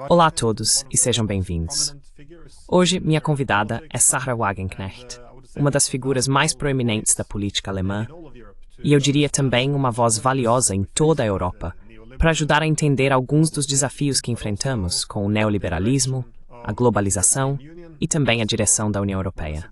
Olá a todos e sejam bem-vindos. Hoje, minha convidada é Sarah Wagenknecht, uma das figuras mais proeminentes da política alemã e eu diria também uma voz valiosa em toda a Europa para ajudar a entender alguns dos desafios que enfrentamos com o neoliberalismo, a globalização e também a direção da União Europeia.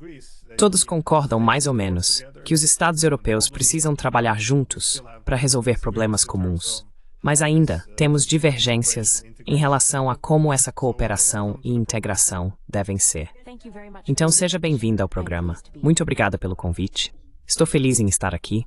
Todos concordam mais ou menos que os Estados europeus precisam trabalhar juntos para resolver problemas comuns. Mas ainda temos divergências em relação a como essa cooperação e integração devem ser. Então seja bem-vinda ao programa. Muito obrigada pelo convite. Estou feliz em estar aqui.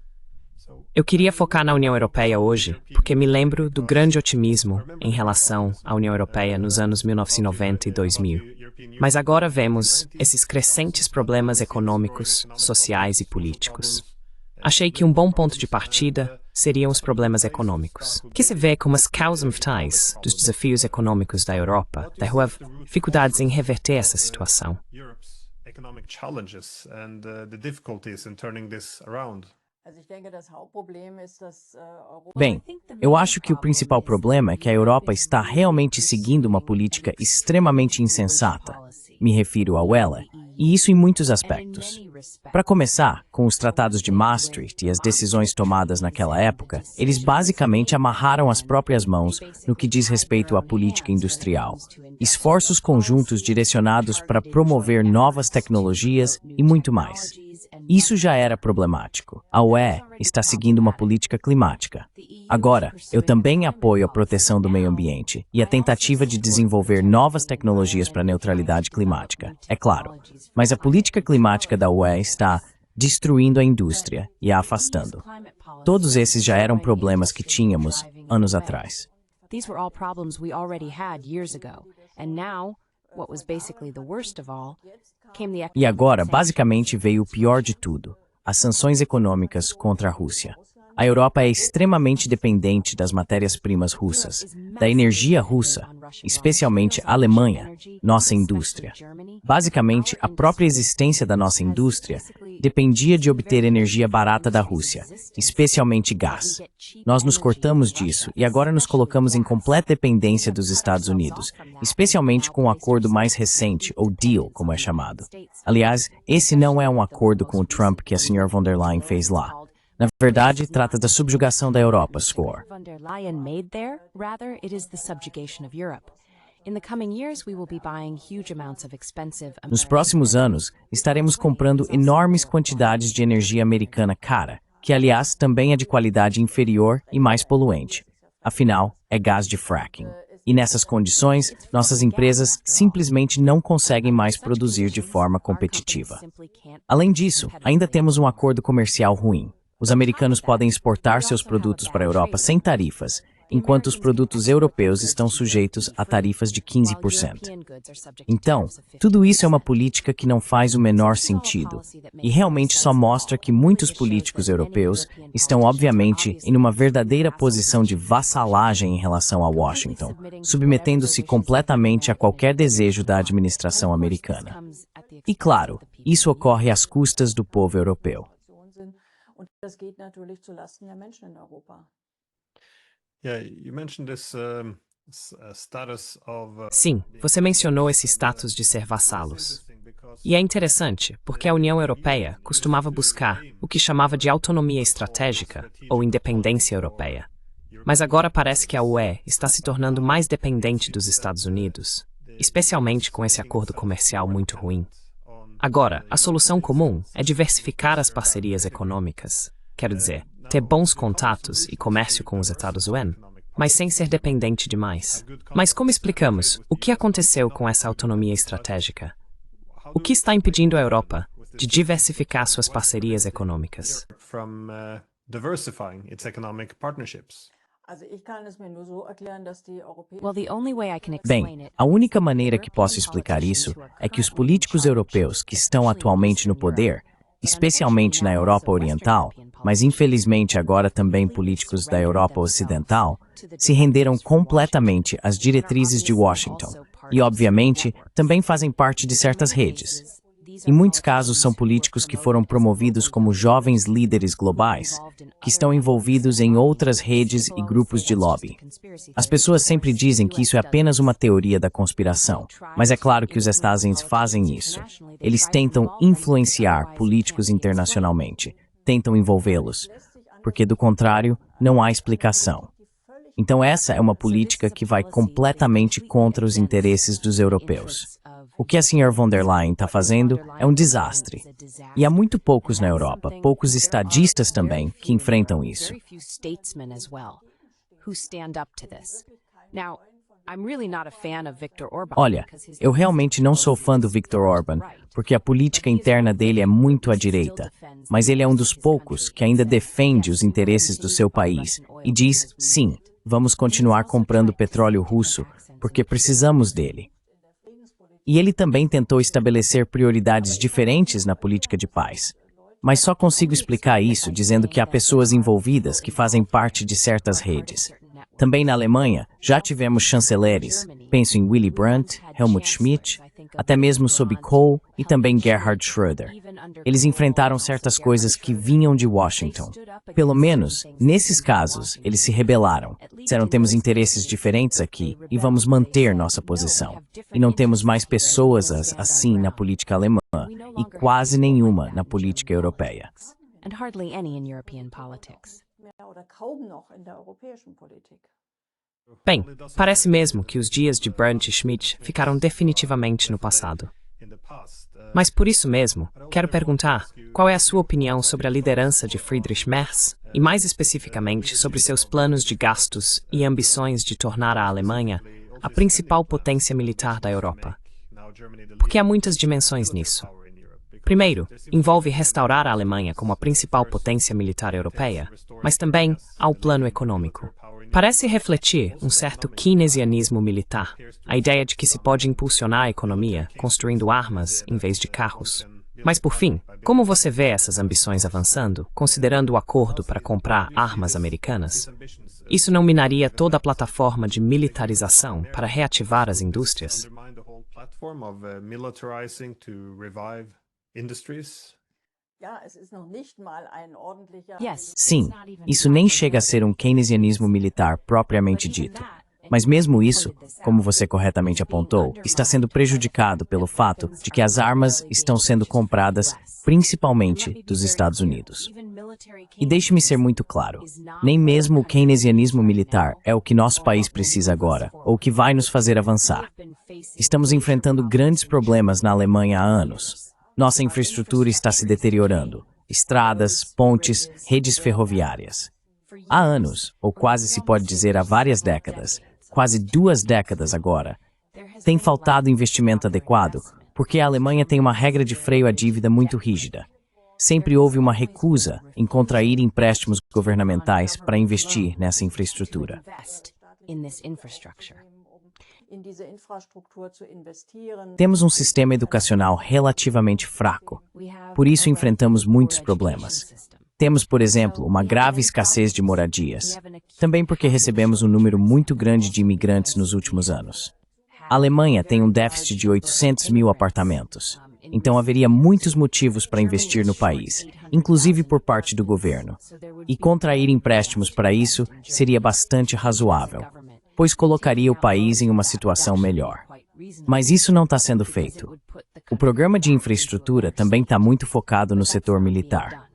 Eu queria focar na União Europeia hoje porque me lembro do grande otimismo em relação à União Europeia nos anos 1990 e 2000. Mas agora vemos esses crescentes problemas econômicos, sociais e políticos. Achei que um bom ponto de partida seriam os problemas econômicos, que se vê como as causas vitais dos desafios econômicos da Europa, da rua dificuldades em reverter essa situação. Bem, eu acho que o principal problema é que a Europa está realmente seguindo uma política extremamente insensata. Me refiro ao ELA, e isso em muitos aspectos. Para começar, com os tratados de Maastricht e as decisões tomadas naquela época, eles basicamente amarraram as próprias mãos no que diz respeito à política industrial. Esforços conjuntos direcionados para promover novas tecnologias e muito mais. Isso já era problemático. A UE está seguindo uma política climática. Agora, eu também apoio a proteção do meio ambiente e a tentativa de desenvolver novas tecnologias para a neutralidade climática, é claro. Mas a política climática da UE está destruindo a indústria e a afastando. Todos esses já eram problemas que tínhamos anos atrás. E agora, basicamente, veio o pior de tudo: as sanções econômicas contra a Rússia. A Europa é extremamente dependente das matérias-primas russas, da energia russa, especialmente a Alemanha, nossa indústria. Basicamente, a própria existência da nossa indústria dependia de obter energia barata da Rússia, especialmente gás. Nós nos cortamos disso e agora nos colocamos em completa dependência dos Estados Unidos, especialmente com o acordo mais recente, ou deal, como é chamado. Aliás, esse não é um acordo com o Trump que a Sra. von der Leyen fez lá. Na verdade, trata da subjugação da Europa, score. Nos próximos anos, estaremos comprando enormes quantidades de energia americana cara, que aliás também é de qualidade inferior e mais poluente. Afinal, é gás de fracking. E nessas condições, nossas empresas simplesmente não conseguem mais produzir de forma competitiva. Além disso, ainda temos um acordo comercial ruim. Os americanos podem exportar seus produtos para a Europa sem tarifas, enquanto os produtos europeus estão sujeitos a tarifas de 15%. Então, tudo isso é uma política que não faz o menor sentido, e realmente só mostra que muitos políticos europeus estão, obviamente, em uma verdadeira posição de vassalagem em relação a Washington, submetendo-se completamente a qualquer desejo da administração americana. E claro, isso ocorre às custas do povo europeu. Das geht natürlich zu Lasten der Menschen in Europa. Sim, você mencionou esse status de ser vassalos. E é interessante, porque a União Europeia costumava buscar o que chamava de autonomia estratégica ou independência europeia. Mas agora parece que a UE está se tornando mais dependente dos Estados Unidos, especialmente com esse acordo comercial muito ruim. Agora, a solução comum é diversificar as parcerias econômicas, quero dizer, ter bons contatos e comércio com os Estados-Unidos, mas sem ser dependente demais. Mas como explicamos o que aconteceu com essa autonomia estratégica? O que está impedindo a Europa de diversificar suas parcerias econômicas? Bem, a única maneira que posso explicar isso é que os políticos europeus que estão atualmente no poder, especialmente na Europa Oriental, mas infelizmente agora também políticos da Europa Ocidental, se renderam completamente às diretrizes de Washington e, obviamente, também fazem parte de certas redes. Em muitos casos, são políticos que foram promovidos como jovens líderes globais, que estão envolvidos em outras redes e grupos de lobby. As pessoas sempre dizem que isso é apenas uma teoria da conspiração, mas é claro que os Estados Unidos fazem isso. Eles tentam influenciar políticos internacionalmente, tentam envolvê-los, porque do contrário, não há explicação. Então essa é uma política que vai completamente contra os interesses dos europeus. O que a Sra. Von der Leyen está fazendo é um desastre. E há muito poucos na Europa, poucos estadistas também, que enfrentam isso. Olha, eu realmente não sou fã do Viktor Orbán, porque a política interna dele é muito à direita, mas ele é um dos poucos que ainda defende os interesses do seu país e diz, sim, vamos continuar comprando petróleo russo, porque precisamos dele. E ele também tentou estabelecer prioridades diferentes na política de paz. Mas só consigo explicar isso dizendo que há pessoas envolvidas que fazem parte de certas redes. Também na Alemanha, já tivemos chanceleres, penso em Willy Brandt, Helmut Schmidt, até mesmo sob Kohl e também Gerhard Schröder. Eles enfrentaram certas coisas que vinham de Washington. Pelo menos, nesses casos, eles se rebelaram. Disseram, temos interesses diferentes aqui e vamos manter nossa posição. E não temos mais pessoas assim na política alemã e quase nenhuma na política europeia. Bem, parece mesmo que os dias de Brandt e Schmidt ficaram definitivamente no passado. Mas por isso mesmo, quero perguntar qual é a sua opinião sobre a liderança de Friedrich Merz e mais especificamente sobre seus planos de gastos e ambições de tornar a Alemanha a principal potência militar da Europa. Porque há muitas dimensões nisso. Primeiro, envolve restaurar a Alemanha como a principal potência militar europeia, mas também há o plano econômico. Parece refletir um certo keynesianismo militar, a ideia de que se pode impulsionar a economia construindo armas em vez de carros. Mas, por fim, como você vê essas ambições avançando, considerando o acordo para comprar armas americanas? Isso não minaria toda a plataforma de militarização para reativar as indústrias? Sim, isso nem chega a ser um keynesianismo militar propriamente dito. Mas mesmo isso, como você corretamente apontou, está sendo prejudicado pelo fato de que as armas estão sendo compradas principalmente dos Estados Unidos. E deixe-me ser muito claro, nem mesmo o keynesianismo militar é o que nosso país precisa agora, ou o que vai nos fazer avançar. Estamos enfrentando grandes problemas na Alemanha há anos. Nossa infraestrutura está se deteriorando. Estradas, pontes, redes ferroviárias. Há anos, ou quase se pode dizer há várias décadas, quase 2 décadas agora, tem faltado investimento adequado porque a Alemanha tem uma regra de freio à dívida muito rígida. Sempre houve uma recusa em contrair empréstimos governamentais para investir nessa infraestrutura. Temos um sistema educacional relativamente fraco, por isso enfrentamos muitos problemas. Temos, por exemplo, uma grave escassez de moradias, também porque recebemos um número muito grande de imigrantes nos últimos anos. A Alemanha tem um déficit de 800 mil apartamentos, então haveria muitos motivos para investir no país, inclusive por parte do governo. E contrair empréstimos para isso seria bastante razoável, pois colocaria o país em uma situação melhor. Mas isso não está sendo feito. O programa de infraestrutura também está muito focado no setor militar.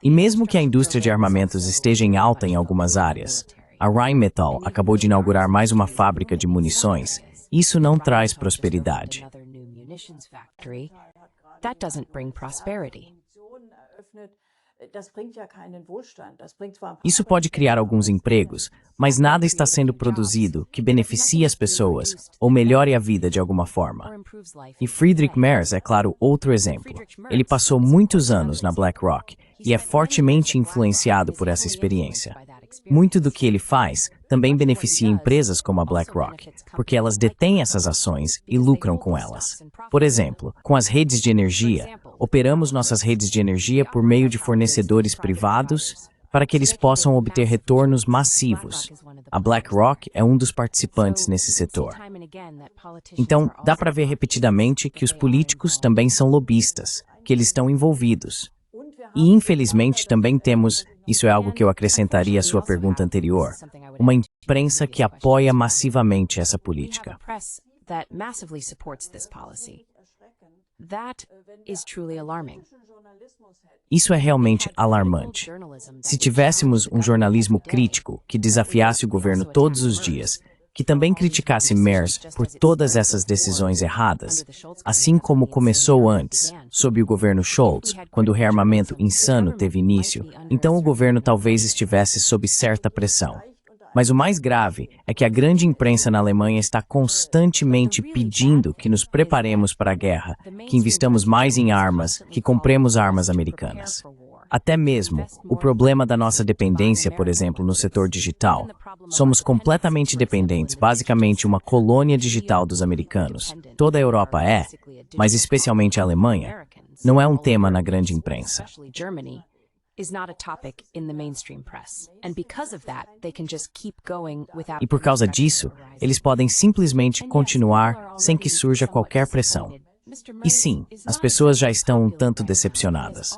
E mesmo que a indústria de armamentos esteja em alta em algumas áreas, a Rheinmetall acabou de inaugurar mais uma fábrica de munições, isso não traz prosperidade. Isso pode criar alguns empregos, mas nada está sendo produzido que beneficie as pessoas ou melhore a vida de alguma forma. E Friedrich Merz é, claro, outro exemplo. Ele passou muitos anos na BlackRock e é fortemente influenciado por essa experiência. Muito do que ele faz também beneficia empresas como a BlackRock, porque elas detêm essas ações e lucram com elas. Por exemplo, com as redes de energia, operamos nossas redes de energia por meio de fornecedores privados para que eles possam obter retornos massivos. A BlackRock é um dos participantes nesse setor. Então, dá para ver repetidamente que os políticos também são lobistas, que eles estão envolvidos. E, infelizmente, também temos, isso é algo que eu acrescentaria à sua pergunta anterior, uma imprensa que apoia massivamente essa política. Isso é realmente alarmante. Se tivéssemos um jornalismo crítico que desafiasse o governo todos os dias, que também criticasse Merz por todas essas decisões erradas, assim como começou antes, sob o governo Scholz, quando o rearmamento insano teve início, então o governo talvez estivesse sob certa pressão. Mas o mais grave é que a grande imprensa na Alemanha está constantemente pedindo que nos preparemos para a guerra, que investamos mais em armas, que compremos armas americanas. Até mesmo o problema da nossa dependência, por exemplo, no setor digital. Somos completamente dependentes, basicamente uma colônia digital dos americanos. Toda a Europa é, mas especialmente a Alemanha, não é um tema na grande imprensa. E por causa disso, eles podem simplesmente continuar sem que surja qualquer pressão. E sim, as pessoas já estão um tanto decepcionadas.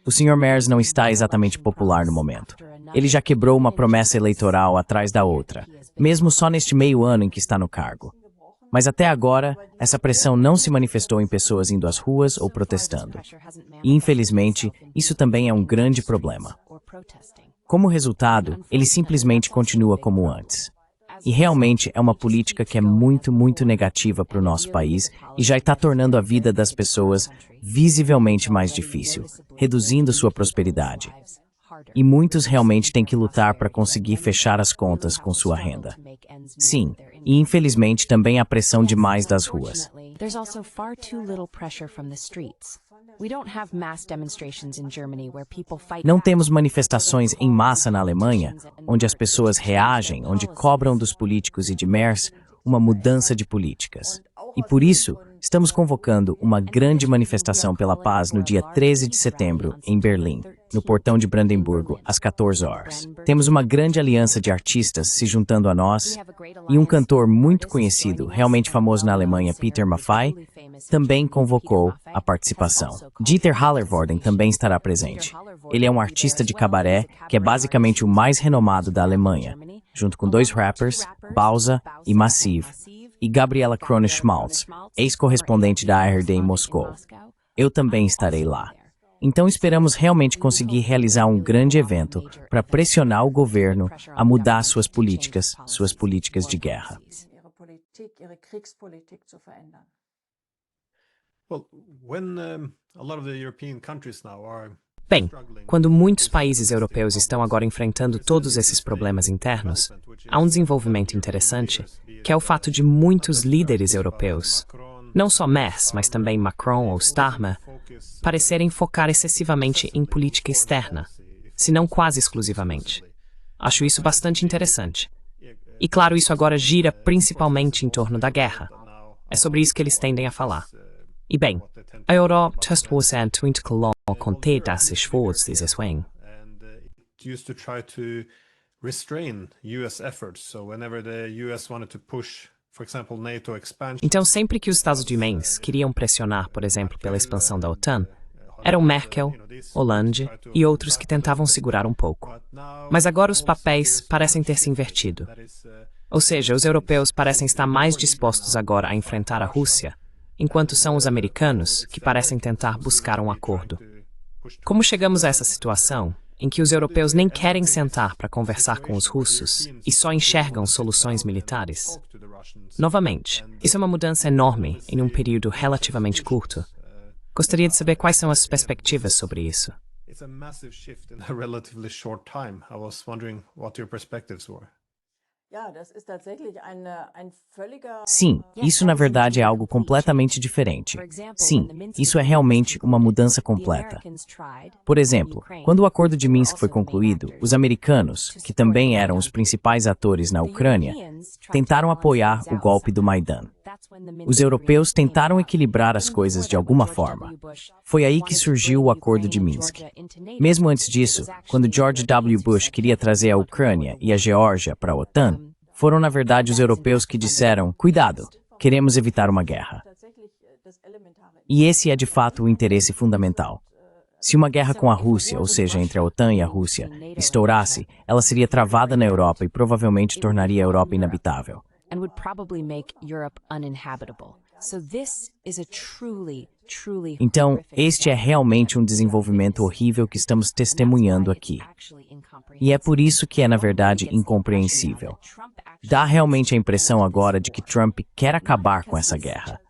O Sr. Merz não está exatamente popular no momento. Ele já quebrou uma promessa eleitoral atrás da outra, mesmo só neste meio ano em que está no cargo. Mas até agora, essa pressão não se manifestou em pessoas indo às ruas ou protestando. E, infelizmente, isso também é um grande problema. Como resultado, ele simplesmente continua como antes. E realmente é uma política que é muito, muito negativa para o nosso país e já está tornando a vida das pessoas visivelmente mais difícil, reduzindo sua prosperidade. E muitos realmente têm que lutar para conseguir fechar as contas com sua renda. Sim, e infelizmente também há pressão demais das ruas. Não temos manifestações em massa na Alemanha, onde as pessoas reagem, onde cobram dos políticos e de Merz uma mudança de políticas. E por isso, estamos convocando uma grande manifestação pela paz no dia 13 de setembro, em Berlim, no portão de Brandemburgo, às 14 horas. Temos uma grande aliança de artistas se juntando a nós, e um cantor muito conhecido, realmente famoso na Alemanha, Peter Maffay, também convocou a participação. Dieter Hallervorden também estará presente. Ele é um artista de cabaré que é basicamente o mais renomado da Alemanha, junto com dois rappers, Bauza e Massive, e Gabriela Kroner-Schmaltz, ex-correspondente da ARD em Moscou. Eu também estarei lá. Então esperamos realmente conseguir realizar um grande evento para pressionar o governo a mudar suas políticas de guerra. Bem, quando muitos países europeus estão agora enfrentando todos esses problemas internos, há um desenvolvimento interessante, que é o fato de muitos líderes europeus, não só Merz, mas também Macron ou Starmer, parecerem focar excessivamente em política externa, se não quase exclusivamente. Acho isso bastante interessante. E claro, isso agora gira principalmente em torno da guerra. É sobre isso que eles tendem a falar. E bem, a Europa testou-se muito com conter das esforços desse swing. Então, sempre que os Estados Unidos queriam pressionar, por exemplo, pela expansão da OTAN, eram Merkel, Hollande e outros que tentavam segurar um pouco. Mas agora os papéis parecem ter se invertido. Ou seja, os europeus parecem estar mais dispostos agora a enfrentar a Rússia, enquanto são os americanos que parecem tentar buscar um acordo. Como chegamos a essa situação, em que os europeus nem querem sentar para conversar com os russos e só enxergam soluções militares? Novamente, isso é uma mudança enorme em um período relativamente curto. Gostaria de saber quais são as perspectivas sobre isso. Sim, isso na verdade é algo completamente diferente. Sim, isso é realmente uma mudança completa. Por exemplo, quando o Acordo de Minsk foi concluído, os americanos, que também eram os principais atores na Ucrânia, tentaram apoiar o golpe do Maidan. Os europeus tentaram equilibrar as coisas de alguma forma. Foi aí que surgiu o Acordo de Minsk. Mesmo antes disso, quando George W. Bush queria trazer a Ucrânia e a Geórgia para a OTAN, foram na verdade os europeus que disseram: cuidado, queremos evitar uma guerra. E esse é de fato o interesse fundamental. Se uma guerra com a Rússia, ou seja, entre a OTAN e a Rússia, estourasse, ela seria travada na Europa e provavelmente tornaria a Europa inabitável. Então, este é realmente um desenvolvimento horrível que estamos testemunhando aqui. E é por isso que é, na verdade, incompreensível. Dá realmente a impressão agora de que Trump quer acabar com essa guerra.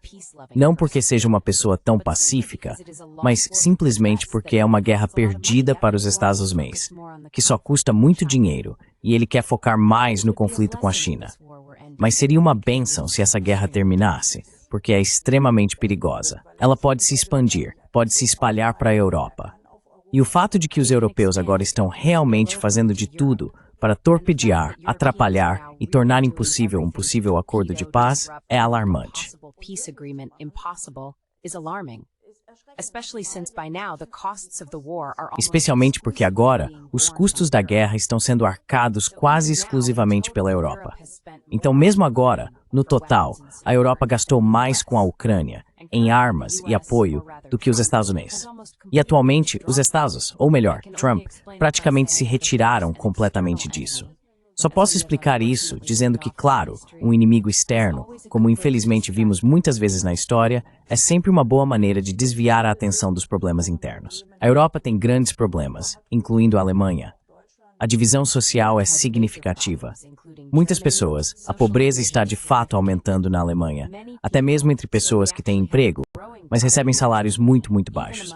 Não porque seja uma pessoa tão pacífica, mas simplesmente porque é uma guerra perdida para os Estados Unidos, que só custa muito dinheiro, e ele quer focar mais no conflito com a China. Mas seria uma bênção se essa guerra terminasse, porque é extremamente perigosa. Ela pode se expandir, pode se espalhar para a Europa. E o fato de que os europeus agora estão realmente fazendo de tudo para torpedear, atrapalhar e tornar impossível um possível acordo de paz é alarmante. Especialmente porque agora os custos da guerra estão sendo arcados quase exclusivamente pela Europa. Então, mesmo agora, no total, a Europa gastou mais com a Ucrânia, em armas e apoio, do que os Estados Unidos. E atualmente, os Estados, ou melhor, Trump, praticamente se retiraram completamente disso. Só posso explicar isso dizendo que, claro, um inimigo externo, como infelizmente vimos muitas vezes na história, é sempre uma boa maneira de desviar a atenção dos problemas internos. A Europa tem grandes problemas, incluindo a Alemanha. A divisão social é significativa. Muitas pessoas, a pobreza está de fato aumentando na Alemanha, até mesmo entre pessoas que têm emprego, mas recebem salários muito baixos.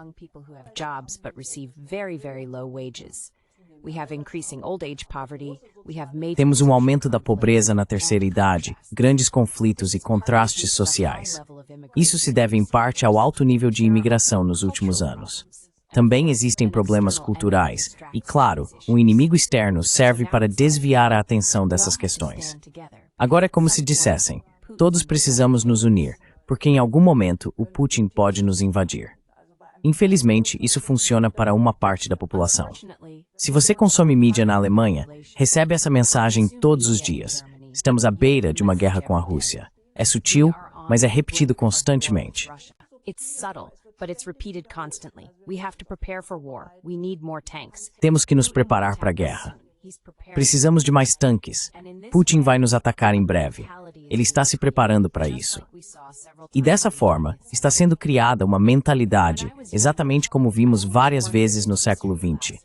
Temos um aumento da pobreza na terceira idade, grandes conflitos e contrastes sociais. Isso se deve em parte ao alto nível de imigração nos últimos anos. Também existem problemas culturais e, claro, um inimigo externo serve para desviar a atenção dessas questões. Agora é como se dissessem: todos precisamos nos unir, porque em algum momento o Putin pode nos invadir. Infelizmente, isso funciona para uma parte da população. Se você consome mídia na Alemanha, recebe essa mensagem todos os dias: estamos à beira de uma guerra com a Rússia. É sutil, mas é repetido constantemente. Temos que nos preparar para a guerra. Precisamos de mais tanques. Putin vai nos atacar em breve. Ele está se preparando para isso. E dessa forma, está sendo criada uma mentalidade, exatamente como vimos várias vezes no século XX.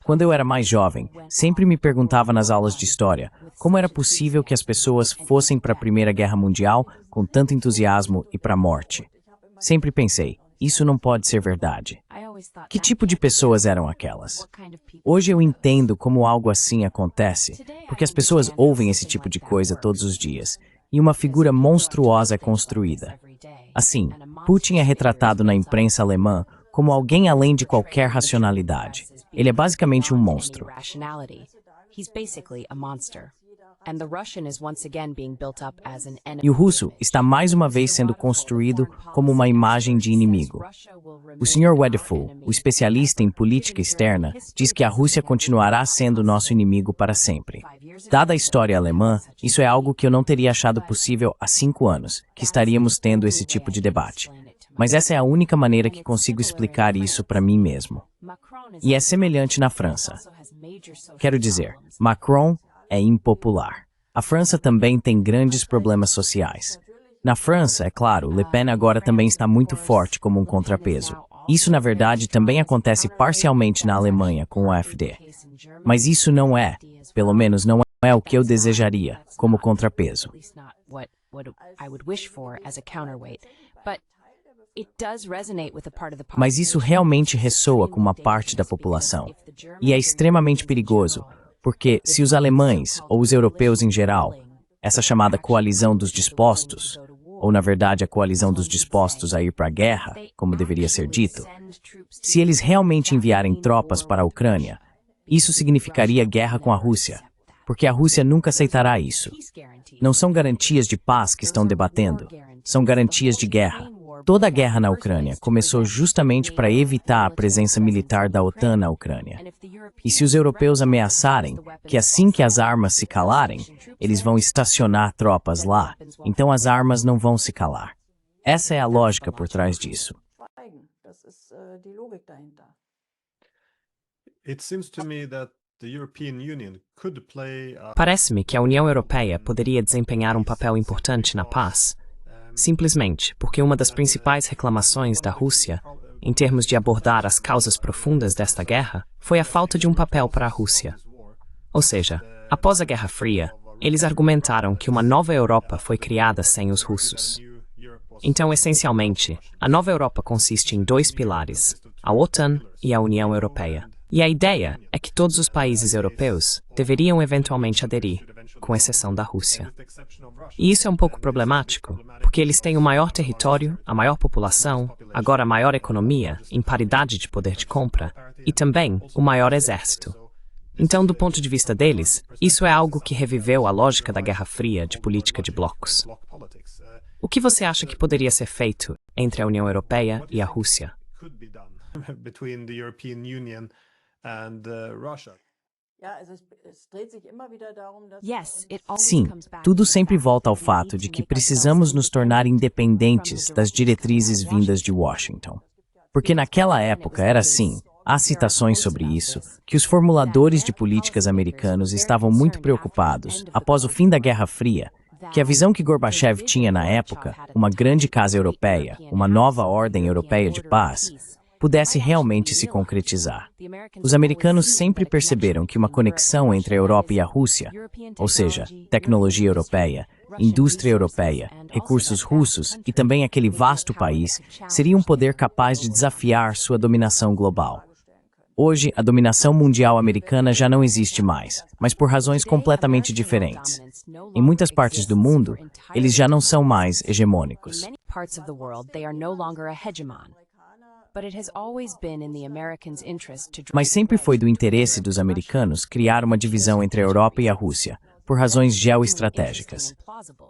Quando eu era mais jovem, sempre me perguntava nas aulas de história como era possível que as pessoas fossem para a Primeira Guerra Mundial com tanto entusiasmo e para a morte. Sempre pensei: isso não pode ser verdade. Que tipo de pessoas eram aquelas? Hoje eu entendo como algo assim acontece, porque as pessoas ouvem esse tipo de coisa todos os dias, e uma figura monstruosa é construída. Assim, Putin é retratado na imprensa alemã como alguém além de qualquer racionalidade. Ele é basicamente um monstro. E o russo está mais uma vez sendo construído como uma imagem de inimigo. O Sr. Wedeful, o especialista em política externa, diz que a Rússia continuará sendo nosso inimigo para sempre. Dada a história alemã, isso é algo que eu não teria achado possível há 5 anos, que estaríamos tendo esse tipo de debate. Mas essa é a única maneira que consigo explicar isso para mim mesmo. E é semelhante na França. Quero dizer, Macron é impopular. A França também tem grandes problemas sociais. Na França, é claro, Le Pen agora também está muito forte como um contrapeso. Isso, na verdade, também acontece parcialmente na Alemanha com o AfD. Mas isso não é, pelo menos não é o que eu desejaria, como contrapeso. Mas isso realmente ressoa com uma parte da população. E é extremamente perigoso, porque se os alemães, ou os europeus em geral, essa chamada coalizão dos dispostos, ou na verdade a coalizão dos dispostos a ir para a guerra, como deveria ser dito, se eles realmente enviarem tropas para a Ucrânia, isso significaria guerra com a Rússia. porque a Rússia nunca aceitará isso. Não são garantias de paz que estão debatendo, são garantias de guerra. Toda a guerra na Ucrânia começou justamente para evitar a presença militar da OTAN na Ucrânia. E se os europeus ameaçarem que assim que as armas se calarem, eles vão estacionar tropas lá, então as armas não vão se calar. Essa é a lógica por trás disso. Das ist die Logik dahinter. It seems to me that the European Union could play a Parece-me que a União Europeia poderia desempenhar um papel importante na paz, simplesmente porque uma das principais reclamações da Rússia, em termos de abordar as causas profundas desta guerra, foi a falta de um papel para a Rússia. Ou seja, após a Guerra Fria, eles argumentaram que uma nova Europa foi criada sem os russos. Então, essencialmente, a nova Europa consiste em dois pilares, a OTAN e a União Europeia. E a ideia é que todos os países europeus deveriam eventualmente aderir, com exceção da Rússia. E isso é um pouco problemático, porque eles têm o maior território, a maior população, agora a maior economia, em paridade de poder de compra, e também o maior exército. Então, do ponto de vista deles, isso é algo que reviveu a lógica da Guerra Fria de política de blocos. O que você acha que poderia ser feito entre a União Europeia e a Rússia? could be done between the European Union and Russia. Ja, also es dreht sich immer wieder darum, dass Sim, tudo sempre volta ao fato de que precisamos nos tornar independentes das diretrizes vindas de Washington. Porque naquela época era assim, há citações sobre isso, que os formuladores de políticas americanos estavam muito preocupados, após o fim da Guerra Fria, que a visão que Gorbachev tinha na época, uma grande casa europeia, uma nova ordem europeia de paz, pudesse realmente se concretizar. Os americanos sempre perceberam que uma conexão entre a Europa e a Rússia, ou seja, tecnologia europeia, indústria europeia, recursos russos e também aquele vasto país, seria um poder capaz de desafiar sua dominação global. Hoje, a dominação mundial americana já não existe mais, mas por razões completamente diferentes. Em muitas partes do mundo, eles já não são mais hegemônicos. Mas sempre foi do interesse dos americanos criar uma divisão entre a Europa e a Rússia, por razões geoestratégicas.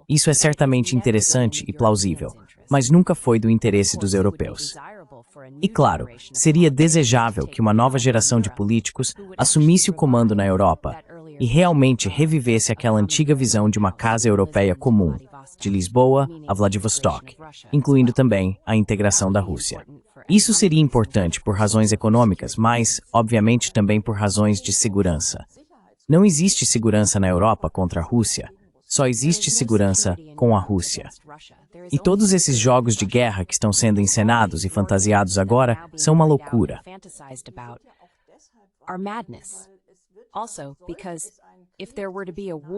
Isso é certamente interessante e plausível, mas nunca foi do interesse dos europeus. E claro, seria desejável que uma nova geração de políticos assumisse o comando na Europa e realmente revivesse aquela antiga visão de uma casa europeia comum, de Lisboa a Vladivostok, incluindo também a integração da Rússia. Isso seria importante por razões econômicas, mas, obviamente, também por razões de segurança. Não existe segurança na Europa contra a Rússia, só existe segurança com a Rússia. E todos esses jogos de guerra que estão sendo encenados e fantasiados agora são uma loucura.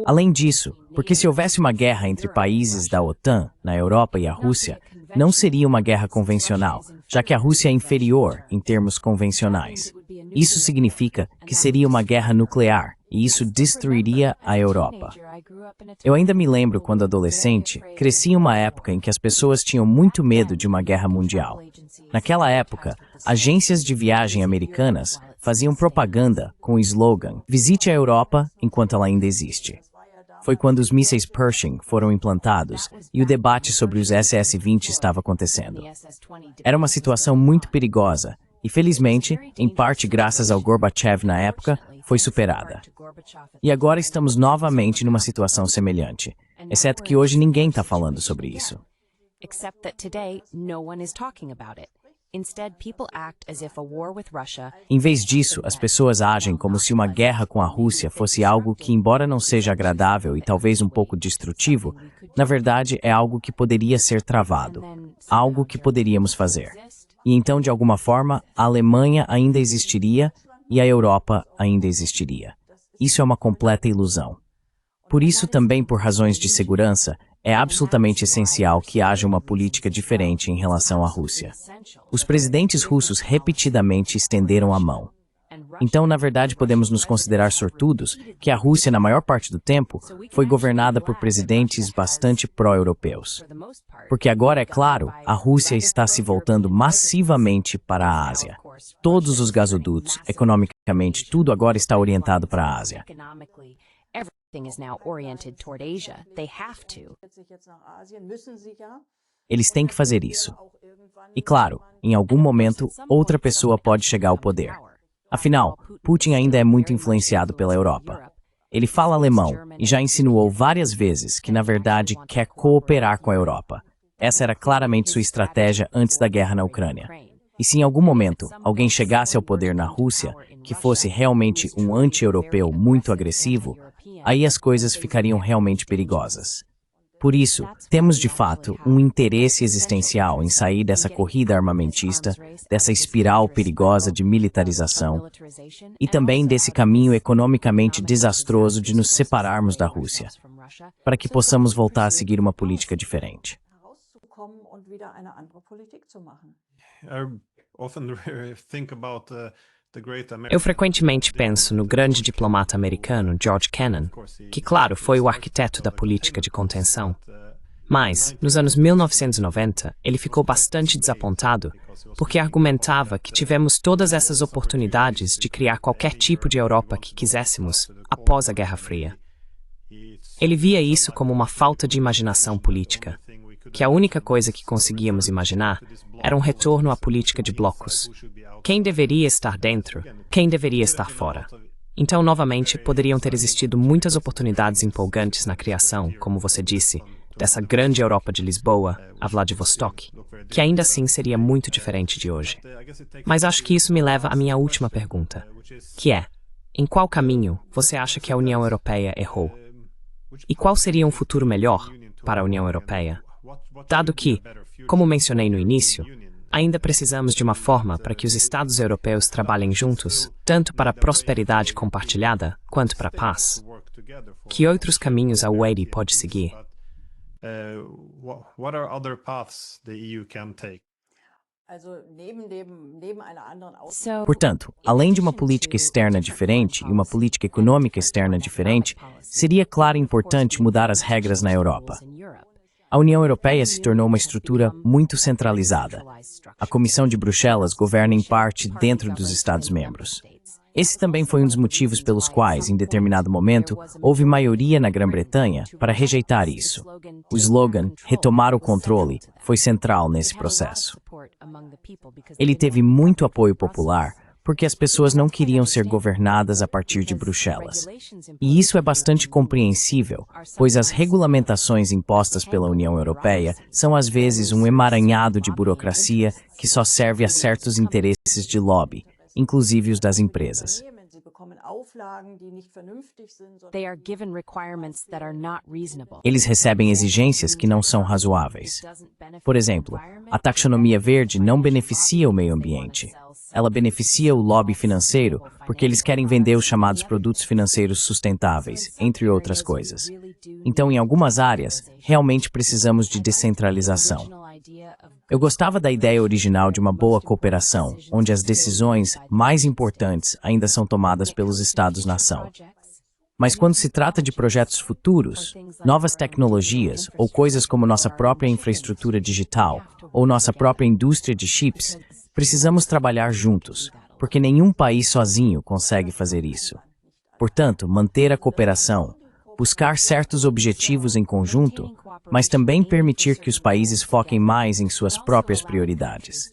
Além disso, porque se houvesse uma guerra entre países da OTAN, na Europa e a Rússia, não seria uma guerra convencional, já que a Rússia é inferior em termos convencionais. Isso significa que seria uma guerra nuclear, e isso destruiria a Europa. Eu ainda me lembro quando adolescente, cresci em uma época em que as pessoas tinham muito medo de uma guerra mundial. Naquela época, agências de viagem americanas faziam propaganda com o slogan "Visite a Europa enquanto ela ainda existe". Foi quando os mísseis Pershing foram implantados e o debate sobre os SS-20 estava acontecendo. Era uma situação muito perigosa e, felizmente, em parte graças ao Gorbachev na época, foi superada. E agora estamos novamente numa situação semelhante, exceto que hoje ninguém está falando sobre isso. Em vez disso, as pessoas agem como se uma guerra com a Rússia fosse algo que, embora não seja agradável e talvez um pouco destrutivo, na verdade é algo que poderia ser travado, algo que poderíamos fazer. E então, de alguma forma, a Alemanha ainda existiria e a Europa ainda existiria. Isso é uma completa ilusão. Por isso, também por razões de segurança, é absolutamente essencial que haja uma política diferente em relação à Rússia. Os presidentes russos repetidamente estenderam a mão. Então, na verdade, podemos nos considerar sortudos que a Rússia, na maior parte do tempo, foi governada por presidentes bastante pró-europeus. Porque agora, é claro, a Rússia está se voltando massivamente para a Ásia. Todos os gasodutos, economicamente, tudo agora está orientado para a Ásia. is now oriented toward Asia. They have to. Eles têm que fazer isso. E claro, em algum momento, outra pessoa pode chegar ao poder. Afinal, Putin ainda é muito influenciado pela Europa. Ele fala alemão e já insinuou várias vezes que, na verdade, quer cooperar com a Europa. Essa era claramente sua estratégia antes da guerra na Ucrânia. E se em algum momento alguém chegasse ao poder na Rússia, que fosse realmente um anti-europeu muito agressivo, aí as coisas ficariam realmente perigosas. Por isso, temos de fato um interesse existencial em sair dessa corrida armamentista, dessa espiral perigosa de militarização e também desse caminho economicamente desastroso de nos separarmos da Rússia, para que possamos voltar a seguir uma política diferente. Eu frequentemente penso no grande diplomata americano George Kennan, que, claro, foi o arquiteto da política de contenção. Mas, nos anos 1990, ele ficou bastante desapontado porque argumentava que tivemos todas essas oportunidades de criar qualquer tipo de Europa que quiséssemos após a Guerra Fria. Ele via isso como uma falta de imaginação política, que a única coisa que conseguíamos imaginar era um retorno à política de blocos. Quem deveria estar dentro, quem deveria estar fora. Então, novamente, poderiam ter existido muitas oportunidades empolgantes na criação, como você disse, dessa grande Europa de Lisboa a Vladivostok, que ainda assim seria muito diferente de hoje. Mas acho que isso me leva à minha última pergunta, que é, em qual caminho você acha que a União Europeia errou? E qual seria um futuro melhor para a União Europeia? Dado que, como mencionei no início, ainda precisamos de uma forma para que os Estados europeus trabalhem juntos, tanto para a prosperidade compartilhada quanto para a paz. Que outros caminhos a UE pode seguir? What are other paths the EU can take? Portanto, além de uma política externa diferente e uma política econômica externa diferente, seria claro e importante mudar as regras na Europa. A União Europeia se tornou uma estrutura muito centralizada. A Comissão de Bruxelas governa em parte dentro dos Estados-membros. Esse também foi um dos motivos pelos quais, em determinado momento, houve maioria na Grã-Bretanha para rejeitar isso. O slogan "retomar o controle" foi central nesse processo. Ele teve muito apoio popular, porque as pessoas não queriam ser governadas a partir de Bruxelas. E isso é bastante compreensível, pois as regulamentações impostas pela União Europeia são às vezes um emaranhado de burocracia que só serve a certos interesses de lobby, inclusive os das empresas. Eles recebem exigências que não são razoáveis. Por exemplo, a taxonomia verde não beneficia o meio ambiente. Ela beneficia o lobby financeiro porque eles querem vender os chamados produtos financeiros sustentáveis, entre outras coisas. Então, em algumas áreas, realmente precisamos de descentralização. Eu gostava da ideia original de uma boa cooperação, onde as decisões mais importantes ainda são tomadas pelos Estados-nação. Mas quando se trata de projetos futuros, novas tecnologias ou coisas como nossa própria infraestrutura digital ou nossa própria indústria de chips, precisamos trabalhar juntos, porque nenhum país sozinho consegue fazer isso. Portanto, manter a cooperação, buscar certos objetivos em conjunto, mas também permitir que os países foquem mais em suas próprias prioridades.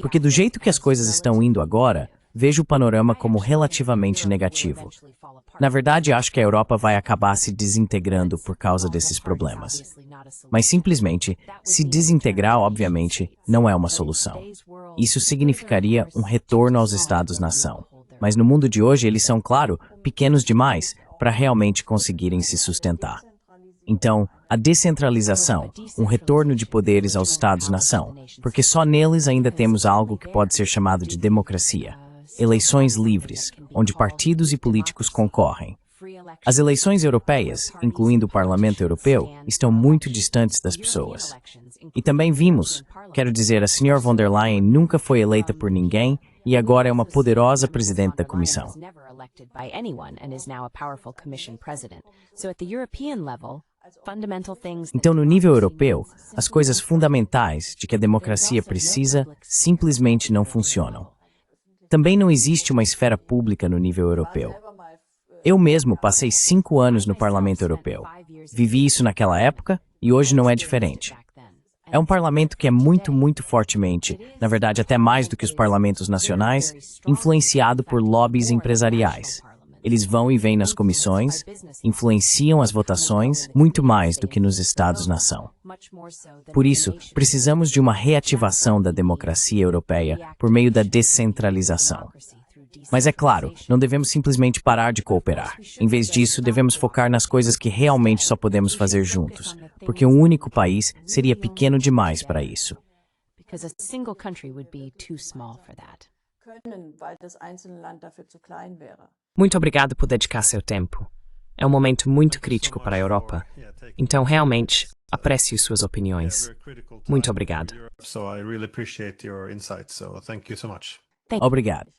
Porque do jeito que as coisas estão indo agora, vejo o panorama como relativamente negativo. Na verdade, acho que a Europa vai acabar se desintegrando por causa desses problemas. Mas simplesmente, se desintegrar, obviamente, não é uma solução. Isso significaria um retorno aos Estados-nação. Mas no mundo de hoje, eles são, claro, pequenos demais para realmente conseguirem se sustentar. Então, a descentralização, um retorno de poderes aos Estados-nação, porque só neles ainda temos algo que pode ser chamado de democracia. Eleições livres, onde partidos e políticos concorrem. As eleições europeias, incluindo o Parlamento Europeu, estão muito distantes das pessoas. E também vimos, quero dizer, a Sra. Von der Leyen nunca foi eleita por ninguém e agora é uma poderosa presidente da Comissão. Então, no nível europeu, as coisas fundamentais de que a democracia precisa simplesmente não funcionam. Também não existe uma esfera pública no nível europeu. Eu mesmo passei 5 anos no Parlamento Europeu. Vivi isso naquela época e hoje não é diferente. É um parlamento que é muito fortemente, na verdade até mais do que os parlamentos nacionais, influenciado por lobbies empresariais. Eles vão e vêm nas comissões, influenciam as votações muito mais do que nos Estados-nação. Por isso, precisamos de uma reativação da democracia europeia por meio da descentralização. Mas é claro, não devemos simplesmente parar de cooperar. Em vez disso, devemos focar nas coisas que realmente só podemos fazer juntos, porque um único país seria pequeno demais para isso. Because a single country would be too small for that. Können, weil das einzelne Land dafür zu klein wäre. Muito obrigado por dedicar seu tempo. É um momento muito crítico para a Europa. Então, realmente, aprecio suas opiniões. Muito obrigado. So I really appreciate your insights. So thank you so much. Obrigado.